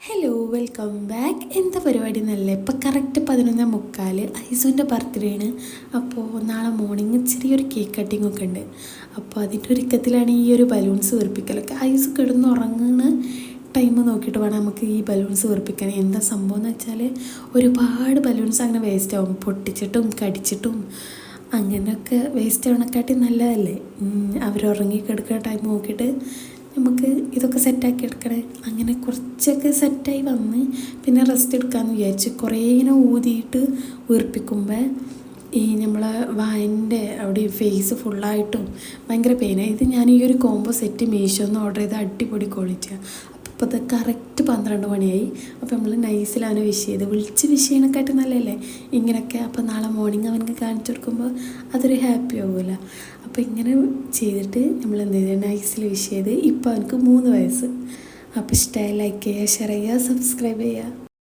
Hello welcome back. എന്താ പരിപാടി എന്നല്ലേ, ഇപ്പം കറക്റ്റ് 11:45 ഐസുവിൻ്റെ ബർത്ത്ഡേ ആണ്. അപ്പോൾ നാളെ മോർണിംഗ് ചെറിയൊരു കേക്ക് കട്ടിങ് ഒക്കെ ഉണ്ട്. അപ്പോൾ അതിൻ്റെ ഒരുക്കത്തിലാണ് ഈ ഒരു ബലൂൺസ് വീർപ്പിക്കലൊക്കെ. ഐസ് കിടന്നുറങ്ങുന്ന ടൈം നോക്കിയിട്ട് വേണം നമുക്ക് ഈ ബലൂൺസ് വീർപ്പിക്കാൻ. എന്താ സംഭവം എന്ന് വെച്ചാൽ ഒരുപാട് ബലൂൺസ് അങ്ങനെ വേസ്റ്റ് ആവും, പൊട്ടിച്ചിട്ടും കടിച്ചിട്ടും അങ്ങനെയൊക്കെ വേസ്റ്റ് ആവണക്കാട്ടി നല്ലതല്ലേ അവരുറങ്ങി കിടക്കുന്ന ടൈം നോക്കിയിട്ട് നമുക്ക് ഇതൊക്കെ സെറ്റാക്കി എടുക്കണേ. അങ്ങനെ കുറച്ചൊക്കെ സെറ്റായി വന്ന് പിന്നെ റെസ്റ്റ് എടുക്കാമെന്ന് വിചാരിച്ച് കുറേ ഇങ്ങനെ ഊതിയിട്ട് വീർപ്പിക്കുമ്പോൾ ഈ നമ്മളെ വായൻ്റെ അവിടെ ഫേസ് ഫുള്ളായിട്ടും ഭയങ്കര പെയിനായി. ഇത് ഞാൻ ഈ ഒരു കോംബോ സെറ്റ് മീഷോന്ന് ഓർഡർ ചെയ്ത് അടിപൊളി ക്വാളിറ്റിയാണ്. അപ്പോൾ അത് കറക്റ്റ് 12 മണിയായി. അപ്പോൾ നമ്മൾ നൈസിലാണ് വിഷ് ചെയ്ത്, വിളിച്ച് വിഷ് ചെയ്യണക്കായിട്ട് നല്ലതല്ലേ ഇങ്ങനെയൊക്കെ. അപ്പോൾ നാളെ മോർണിംഗ് അവനക്ക് കാണിച്ചു കൊടുക്കുമ്പോൾ അതൊരു ഹാപ്പി ആവില്ല. അപ്പോൾ ഇങ്ങനെ ചെയ്തിട്ട് നമ്മൾ എന്ത് ചെയ്ത് നൈസിൽ വിഷ് ചെയ്ത്. ഇപ്പോൾ അവനക്ക് 3 വയസ്സ്. അപ്പോൾ ഇഷ്ടമായി ലൈക്ക് ചെയ്യുക, ഷെയർ ചെയ്യുക, സബ്സ്ക്രൈബ് ചെയ്യുക.